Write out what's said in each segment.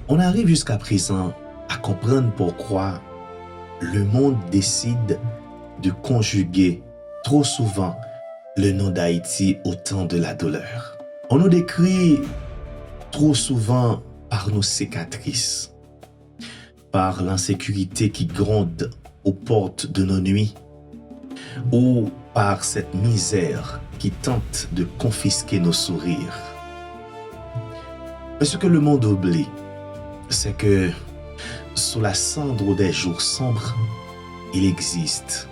On arrive jusqu'à présent à comprendre pourquoi le monde décide de conjuguer trop souvent le nom d'Haïti au temps de la douleur. On nous décrit trop souvent par nos cicatrices, par l'insécurité qui gronde aux portes de nos nuits, ou par cette misère qui tente de confisquer nos sourires. Mais ce que le monde oublie, c'est que sous la cendre des jours sombres, il existe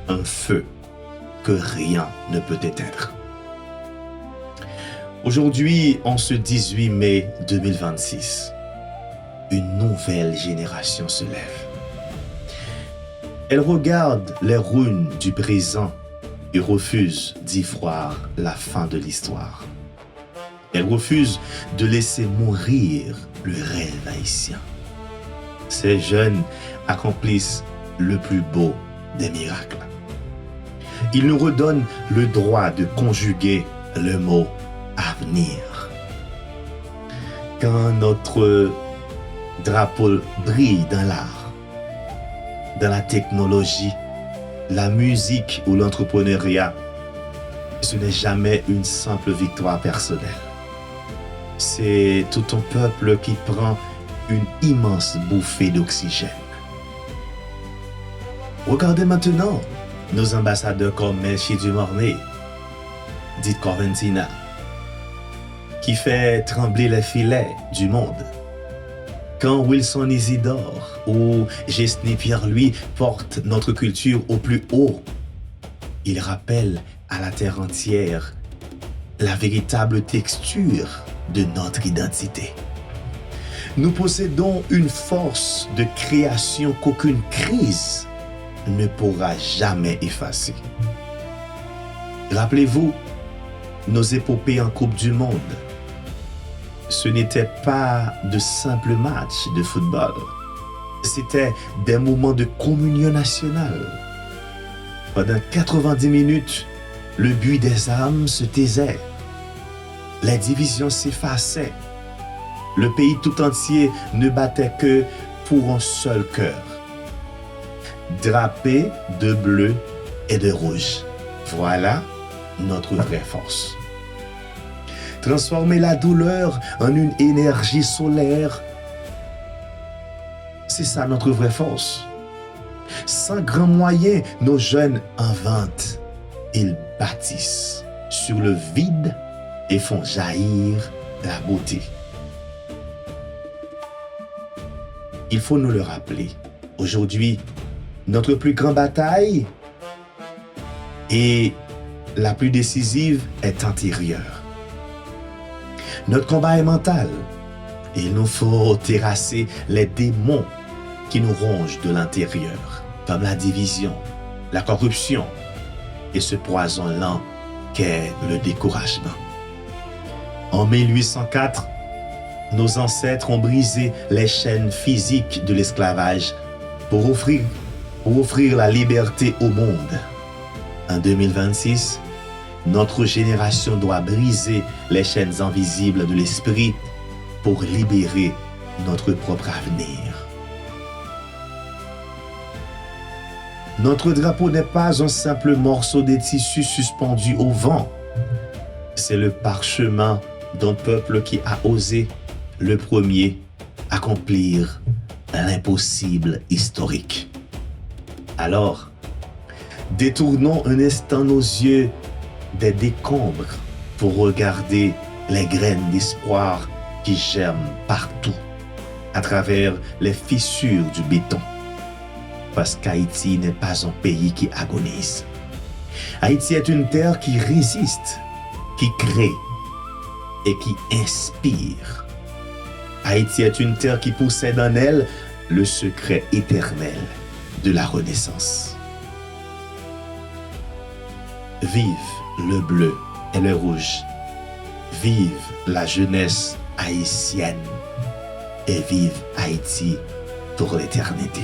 un feu que rien ne peut éteindre. Aujourd'hui, en ce 18 mai 2026, une nouvelle génération se lève. Elle regarde les ruines du présent et refuse d'y voir la fin de l'histoire. Elle refuse de laisser mourir le rêve haïtien. Ces jeunes accomplissent le plus beau des miracles. Ils nous redonnent le droit de conjuguer le mot avenir. Quand notre drapeau brille dans l'art, dans la technologie, la musique ou l'entrepreneuriat, ce n'est jamais une simple victoire personnelle. C'est tout un peuple qui prend une immense bouffée d'oxygène. Regardez maintenant nos ambassadeurs comme Melchi Dumornay, Dite Corventina, qui fait trembler les filets du monde. Quand Wilson Isidore ou Gessny Pierre-Louis portent notre culture au plus haut, ils rappellent à la terre entière la véritable texture de notre identité. Nous possédons une force de création qu'aucune crise ne pourra jamais effacer. Rappelez-vous nos épopées en Coupe du Monde. Ce n'était pas de simples matchs de football. C'était des moments de communion nationale. Pendant 90 minutes, le bruit des armes se taisait. Les divisions s'effaçaient. Le pays tout entier ne battait que pour un seul cœur. Drapé de bleu et de rouge. Voilà notre vraie force. Transformer la douleur en une énergie solaire, c'est ça notre vraie force. Sans grands moyens, nos jeunes inventent. Ils bâtissent sur le vide et font jaillir la beauté. Il faut nous le rappeler. Aujourd'hui, notre plus grande bataille et la plus décisive est antérieure. Notre combat est mental. Il nous faut terrasser les démons qui nous rongent de l'intérieur, comme la division, la corruption et ce poison lent qu'est le découragement. En 1804, nos ancêtres ont brisé les chaînes physiques de l'esclavage pour offrir la liberté au monde. En 2026, notre génération doit briser les chaînes invisibles de l'esprit pour libérer notre propre avenir. Notre drapeau n'est pas un simple morceau de tissu suspendu au vent. C'est le parchemin d'un peuple qui a osé, le premier, accomplir l'impossible historique. Alors, détournons un instant nos yeux des décombres pour regarder les graines d'espoir qui germent partout, à travers les fissures du béton. Parce qu'Haïti n'est pas un pays qui agonise. Haïti est une terre qui résiste, qui crée et qui inspire. Haïti est une terre qui possède en elle le secret éternel de la Renaissance. Vive le bleu et le rouge. Vive la jeunesse haïtienne et vive Haïti pour l'éternité.